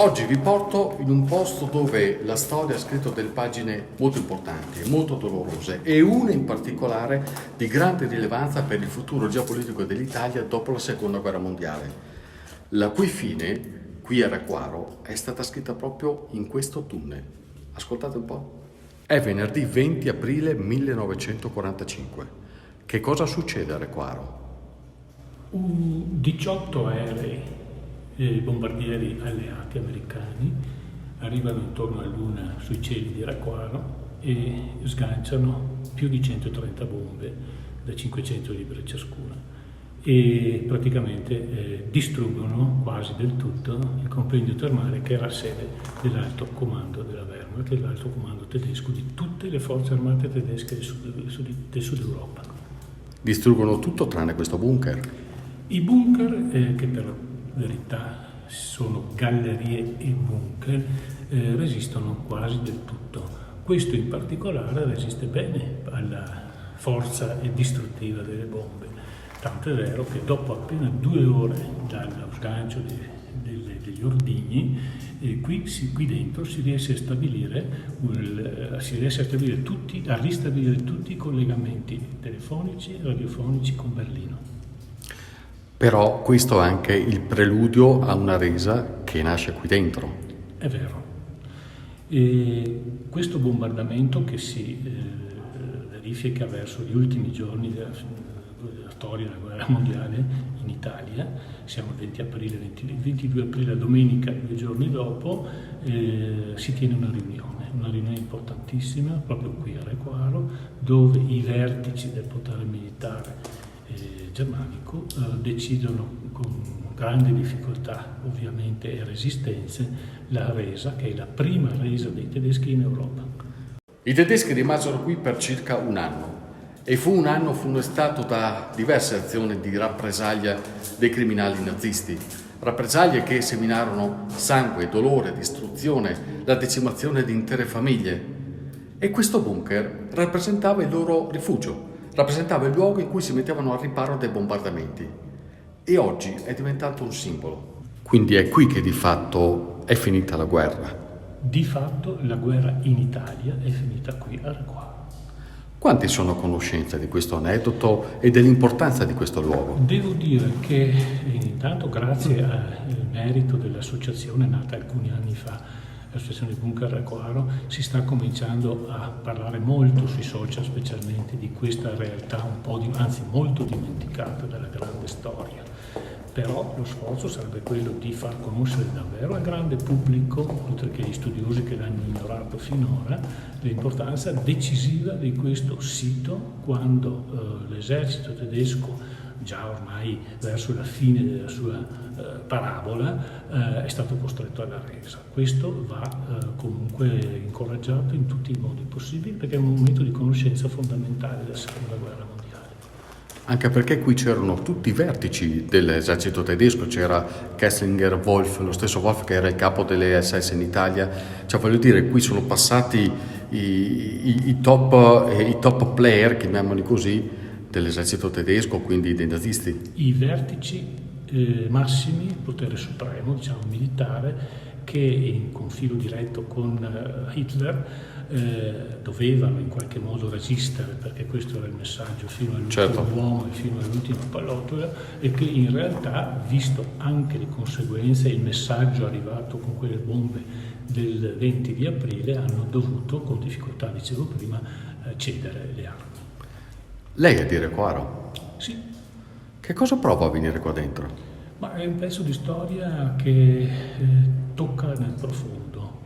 Oggi vi porto in un posto dove la storia ha scritto delle pagine molto importanti e molto dolorose, e una in particolare di grande rilevanza per il futuro geopolitico dell'Italia dopo la Seconda Guerra Mondiale, la cui fine, qui a Requaro, è stata scritta proprio in questo tunnel. Ascoltate un po'. È venerdì 20 aprile 1945. Che cosa succede a Requaro? 18 aerei bombardieri alleati americani arrivano intorno a luna sui cieli di Requaro e sganciano più di 130 bombe da 500 libbre ciascuna e praticamente distruggono quasi del tutto il compendio termale che era sede dell'alto comando della Wehrmacht, che è l'alto comando tedesco di tutte le forze armate tedesche del Sud Europa. Distruggono tutto tranne questo bunker. I bunker, che per la verità sono gallerie e bunker, resistono quasi del tutto. Questo in particolare resiste bene alla forza distruttiva delle bombe, tanto è vero che dopo appena 2 ore dallo sgancio degli ordigni, qui dentro si riesce a ristabilire tutti i collegamenti telefonici e radiofonici con Berlino. Però questo è anche il preludio a una resa che nasce qui dentro. È vero. E questo bombardamento che si verifica verso gli ultimi giorni della storia della guerra mondiale in Italia, siamo il 20 aprile, il 22 aprile, domenica, 2 giorni dopo, si tiene una riunione importantissima proprio qui a Requaro, dove i vertici del potere militare germanico decidono con grandi difficoltà ovviamente e resistenze la resa, che è la prima resa dei tedeschi in Europa. I tedeschi rimasero qui per circa un anno e fu un anno funestato da diverse azioni di rappresaglia dei criminali nazisti, rappresaglie che seminarono sangue, dolore, distruzione, la decimazione di intere famiglie. E questo bunker rappresentava il loro rifugio, rappresentava il luogo in cui si mettevano al riparo dai bombardamenti, e oggi è diventato un simbolo. Quindi è qui che di fatto è finita la guerra. Di fatto la guerra in Italia è finita qui a Requaro. Quanti sono a conoscenza di questo aneddoto e dell'importanza di questo luogo? Devo dire che intanto grazie al merito dell'associazione nata alcuni anni fa, l'associazione Bunker Requaro, si sta cominciando a parlare molto sui social, specialmente di questa realtà molto dimenticata della grande storia. Però lo sforzo sarebbe quello di far conoscere davvero al grande pubblico, oltre che agli studiosi che l'hanno ignorato finora, l'importanza decisiva di questo sito quando l'esercito tedesco, già ormai verso la fine della sua parabola, è stato costretto alla resa. Questo va comunque incoraggiato in tutti i modi possibili, perché è un momento di conoscenza fondamentale della Seconda Guerra Mondiale. Anche perché qui c'erano tutti i vertici dell'esercito tedesco, c'era Kesslinger, Wolf, lo stesso Wolf che era il capo delle SS in Italia, cioè voglio dire, qui sono passati i top player, chiamiamoli così, dell'esercito tedesco, quindi dei nazisti. I vertici massimi, il potere supremo, diciamo militare, che in conflitto diretto con Hitler dovevano in qualche modo resistere, perché questo era il messaggio fino all'ultimo uomo e fino all'ultima pallottola, e che in realtà, visto anche le conseguenze e il messaggio arrivato con quelle bombe del 20 di aprile, hanno dovuto, con difficoltà dicevo prima, cedere le armi. Lei è di Requaro? Sì. Che cosa prova a venire qua dentro? Ma è un pezzo di storia che tocca nel profondo,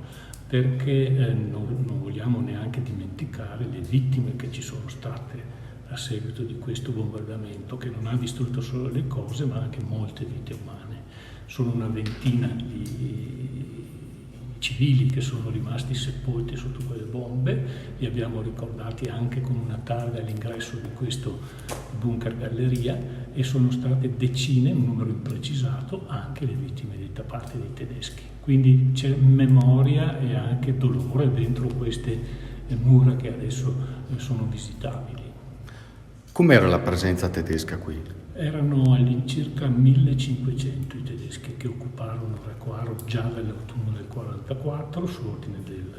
perché non vogliamo neanche dimenticare le vittime che ci sono state a seguito di questo bombardamento, che non ha distrutto solo le cose ma anche molte vite umane. Sono una ventina di civili che sono rimasti sepolti sotto quelle bombe, li abbiamo ricordati anche con una targa all'ingresso di questo bunker galleria, e sono state decine, un numero imprecisato, anche le vittime da parte dei tedeschi. Quindi c'è memoria e anche dolore dentro queste mura che adesso sono visitabili. Com'era la presenza tedesca qui? Erano all'incirca 1500 i tedeschi che occuparono Recoaro già dall'autunno del 44 su ordine del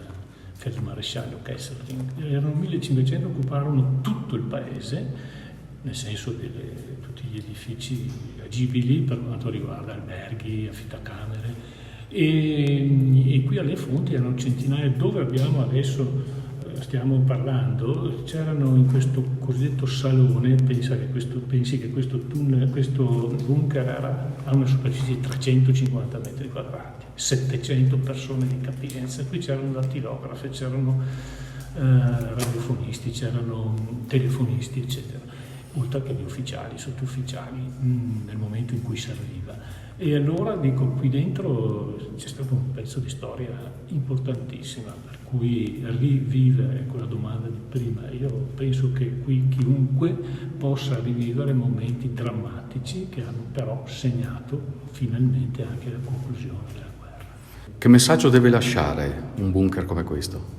feldmaresciallo Kesselring. Erano 1500, occuparono tutto il paese, nel senso di tutti gli edifici agibili per quanto riguarda alberghi, affittacamere, e qui alle fonti erano centinaia. Dove abbiamo adesso stiamo parlando, c'erano in questo cosiddetto salone, pensi che questo tunnel, questo bunker ha una superficie di 350 metri quadrati, 700 persone di capienza. Qui c'erano dattilografi, c'erano radiofonisti, c'erano telefonisti, eccetera, oltre che gli ufficiali, sottufficiali, nel momento in cui serviva. E allora dico, qui dentro c'è stato un pezzo di storia importantissima, per cui rivivere quella domanda di prima. Io penso che qui chiunque possa rivivere momenti drammatici che hanno però segnato finalmente anche la conclusione della guerra. Che messaggio deve lasciare un bunker come questo?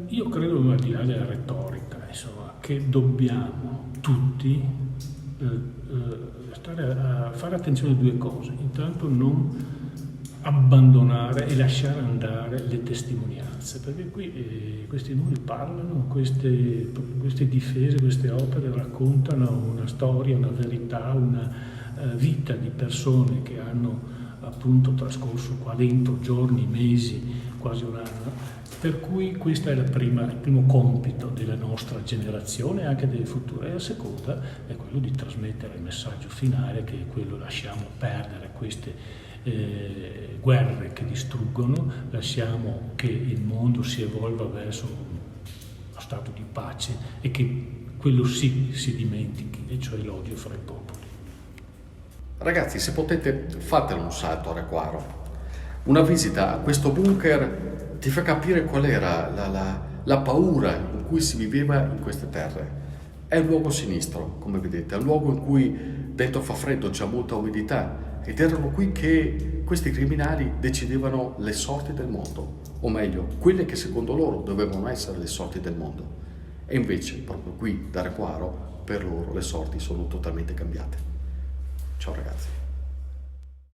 Io credo, al di là della retorica, insomma, che dobbiamo tutti fare attenzione a due cose. Intanto non abbandonare e lasciare andare le testimonianze, perché qui questi muri parlano, queste difese, queste opere raccontano una storia, una verità, una vita di persone che hanno appunto trascorso qua dentro giorni, mesi, quasi un anno. Per cui questo è il primo compito della nostra generazione e anche delle future. E la seconda è quello di trasmettere il messaggio finale, che è quello: lasciamo perdere queste guerre che distruggono, lasciamo che il mondo si evolva verso uno stato di pace e che quello sì si dimentichi, e cioè l'odio fra i popoli. Ragazzi, se potete, fatelo un salto a Recoaro. Una visita a questo bunker ti fa capire qual era la paura in cui si viveva in queste terre. È un luogo sinistro, come vedete, è un luogo in cui dentro fa freddo, c'è molta umidità, ed erano qui che questi criminali decidevano le sorti del mondo, o meglio, quelle che secondo loro dovevano essere le sorti del mondo. E invece, proprio qui, da Recoaro, per loro le sorti sono totalmente cambiate. Ciao ragazzi.